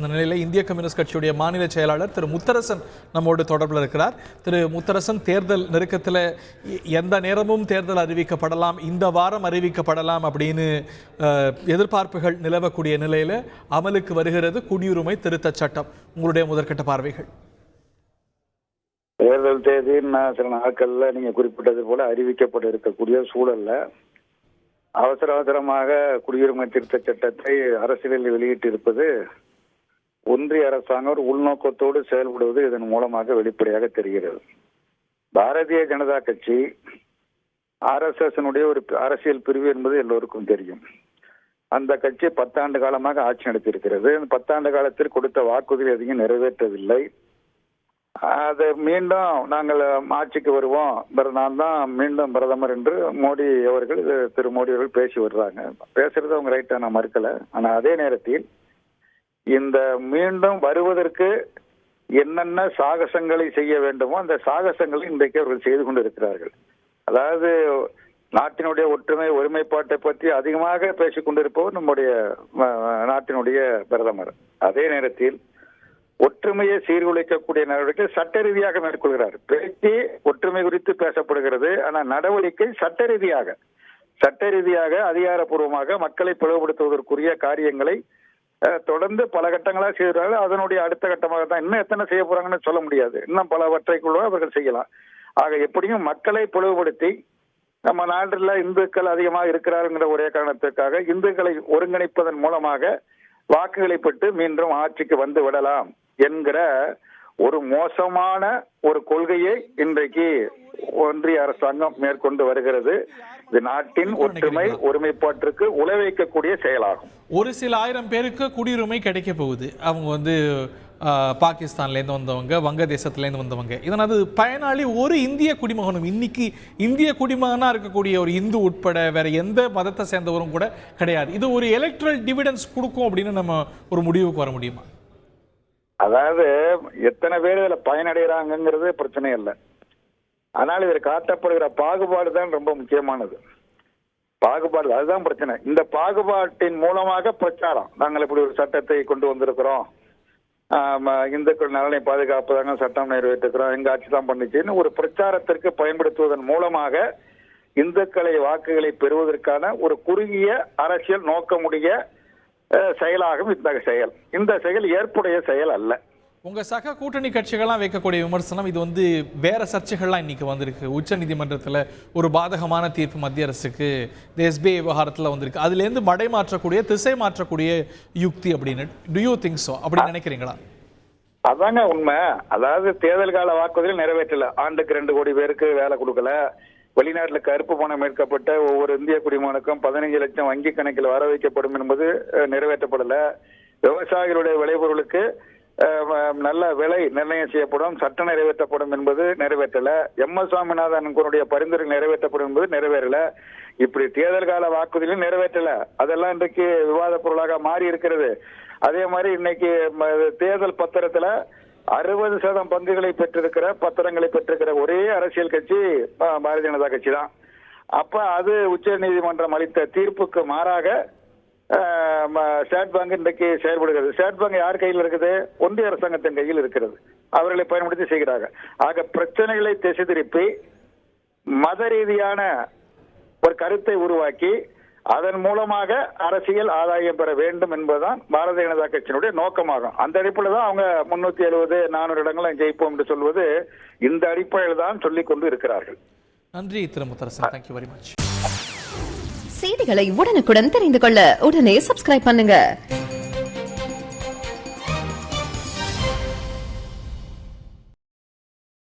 இந்த நிலையில் இந்திய கம்யூனிஸ்ட் கட்சியுடைய மாநில செயலாளர் திரு முத்தரசன் நம்மோடு தொடர்பில் இருக்கிறார். திரு முத்தரசன், தேர்தல் நெருக்கத்தில் எந்த நேரமும் தேர்தல் அறிவிக்கப்படலாம், இந்த வாரம் அறிவிக்கப்படலாம் அப்படின்னு எதிர்பார்ப்புகள் நிலவக்கூடிய நிலையில் அமலுக்கு வருகிறது குடியுரிமை திருத்தச் சட்டம். உங்களுடைய முதற்கட்ட பார்வைகள்? தேர்தல் தேதி சில நாட்கள்ல நீங்க குறிப்பிட்டது போல அறிவிக்கப்பட இருக்கக்கூடிய சூழல்ல அவசரமாக குடியுரிமை திருத்த சட்டத்தை அரசியலில் வெளியிட்டிருப்பது ஒன்றிய அரசாங்கம் ஒரு உள்நோக்கத்தோடு செயல்படுவது இதன் மூலமாக வெளிப்படையாக தெரிகிறது. பாரதிய ஜனதா கட்சி RSS ஒரு அரசியல் பிரிவு என்பது எல்லோருக்கும் தெரியும். அந்த கட்சி 10 ஆண்டு காலமாக ஆட்சி நடத்தியிருக்கிறது. 10 ஆண்டு காலத்தில் கொடுத்த வாக்குறுதி எதையும் நிறைவேற்றவில்லை. அது மீண்டும் நாங்கள் ஆட்சிக்கு வருவோம், நான் தான் மீண்டும் பிரதமர் என்று திரு மோடி அவர்கள் பேசி வர்றாங்க. பேசுறது அவங்க ரைட்டா, நான் மறுக்கல. ஆனா அதே நேரத்தில் இந்த மீண்டும் வருவதற்கு என்னென்ன சாகசங்களை செய்ய வேண்டுமோ அந்த சாகசங்களை இன்றைக்கு அவர்கள் செய்து கொண்டிருக்கிறார்கள். அதாவது நாட்டினுடைய ஒருமைப்பாட்டை பற்றி அதிகமாக பேசிக் கொண்டிருப்பவர் நம்முடைய நாட்டினுடைய பிரதமர். அதே நேரத்தில் ஒற்றுமையை சீர்குலைக்கக்கூடிய நடவடிக்கை சட்ட ரீதியாக மேற்கொள்கிறார். பேச்சு ஒற்றுமை குறித்து பேசப்படுகிறது, ஆனா நடவடிக்கை சட்ட ரீதியாக அதிகாரப்பூர்வமாக மக்களை பிளவுபடுத்துவதற்குரிய காரியங்களை தொடர்ந்து பல கட்டங்களாக செய்கிறார்கள். அதனுடைய அடுத்த கட்டமாக தான் இன்னும் எத்தனை செய்ய போறாங்கன்னு சொல்ல முடியாது. இன்னும் பலவற்றைக்குள்ள அவர்கள் செய்யலாம். ஆக எப்படியும் மக்களை பிளவுபடுத்தி நம்ம நாட்டில் இந்துக்கள் அதிகமாக இருக்கிறாருங்கிற ஒரே காரணத்திற்காக இந்துக்களை ஒருங்கிணைப்பதன் மூலமாக வாக்குகளை பெற்று மீண்டும் ஆட்சிக்கு வந்து விடலாம் என்கிற ஒரு மோசமான ஒரு கொள்கையை இன்றைக்கு ஒன்றிய அரசாங்கம் மேற்கொண்டு வருகிறது. இது நாட்டின் ஒருமைப்பாட்டிற்கு உழவைக்கக்கூடிய செயலாகும். ஒரு சில ஆயிரம் பேருக்கு குடியுரிமை கிடைக்க போகுது. அவங்க பாகிஸ்தான்லேருந்து வந்தவங்க, வங்கதேசத்துலேருந்து வந்தவங்க. இதனது பயனாளி ஒரு இந்திய குடிமகனும், இன்னைக்கு இந்திய குடிமகனாக இருக்கக்கூடிய ஒரு இந்து உட்பட வேற எந்த மதத்தை சேர்ந்தவரும் கூட கிடையாது. இது ஒரு எலக்ட்ரல் டிவிடன்ஸ் கொடுக்கும் அப்படின்னு நம்ம ஒரு முடிவுக்கு வர முடியுமா? அதாவது எத்தனை பேர் இதில் பயனடைகிறாங்கிறது பிரச்சனை இல்லை. ஆனால் இதில் காட்டப்படுகிற பாகுபாடு தான் ரொம்ப முக்கியமானது. அதுதான் பிரச்சனை. இந்த பாகுபாட்டின் மூலமாக பிரச்சாரம், நாங்கள் இப்படி ஒரு சட்டத்தை கொண்டு வந்திருக்கிறோம், இந்துக்கள் நலனை பாதுகாப்பதாக சட்டம் நிறைவேற்றுக்கிறோம், எங்க ஆட்சி தான் பண்ணிச்சுன்னு ஒரு பிரச்சாரத்திற்கு பயன்படுத்துவதன் மூலமாக இந்துக்களை வாக்குகளை பெறுவதற்கான ஒரு குறுகிய அரசியல் நோக்கமுடைய செயலாகும் இந்த செயல் ஏற்புடைய செயல் அல்ல. உங்க சக கூட்டணி கட்சிகள்லாம் வைக்கக்கூடிய விமர்சனம், இது வேற சர்ச்சைகள்லாம் இன்னைக்கு வந்திருக்கு. உச்ச நீதிமன்றத்தில் ஒரு பாதகமான தீர்ப்பு மத்திய அரசுக்கு SBI விவகாரத்தில் வந்திருக்கு. அதுலேருந்து திசை மாற்றக்கூடிய யுக்தி அப்படின்னு டு யூ திங்க் சோ? அப்படி நினைக்கிறீங்களா? அதாங்க உண்மை. அதாவது தேர்தல் கால வாக்குறுதியில் நிறைவேற்றல. ஆண்டுக்கு 2 கோடி பேருக்கு வேலை கொடுக்கல. வெளிநாட்டில் கருப்பு பணம் மீட்கப்பட்ட ஒவ்வொரு இந்திய குடிமகனுக்கும் 15 லட்சம் வங்கி கணக்கில் வர வைக்கப்படும் என்பது நிறைவேற்றப்படல. விவசாயிகளுடைய விளைபொருளுக்கு நல்ல விலை நிர்ணயம் செய்யப்படும், சட்டம் நிறைவேற்றப்படும் என்பது நிறைவேற்றல. MS சுவாமிநாதன் பரிந்துரை நிறைவேற்றப்படும் என்பது நிறைவேறல. இப்படி தேர்தல் கால வாக்குறுதியிலும் நிறைவேற்றல. அதெல்லாம் இன்றைக்கு விவாத பொருளாக மாறி இருக்கிறது. அதே மாதிரி இன்னைக்கு தேர்தல் பத்திரத்துல 60% பங்குகளை பத்திரங்களை பெற்றிருக்கிற ஒரே அரசியல் கட்சி பாரதிய ஜனதா கட்சி தான். அப்ப அது உச்ச நீதிமன்றம் அளித்த தீர்ப்புக்கு மாறாக ஸ்டேட் பேங்க் இன்றைக்கு செயல்படுகிறது. ஸ்டேட் பேங்க் யார் கையில் இருக்குது? ஒன்றிய அரசாங்கத்தின் கையில் இருக்கிறது. அவர்களை பயன்படுத்தி செய்கிறாங்க. ஆக பிரச்சனைகளை திசை திருப்பி மத ரீதியான ஒரு கருத்தை உருவாக்கி அதன் மூலமாக அரசியல் ஆதாயம் பெற வேண்டும் என்பதுதான் பாரதிய ஜனதா கட்சியினுடைய நோக்கமாகும். அந்த அடிப்படையில் தான் அவங்க 370, 400 இடங்களை ஜெயிப்போம் என்று சொல்வது இந்த அடிப்படையில் தான் சொல்லிக் கொண்டு இருக்கிறார்கள். நன்றி திரு முத்தரசன். Thank you very much. செய்திகளை உடனுக்குடன் தெரிந்து கொள்ள உடனே சப்ஸ்கிரைப் பண்ணுங்க.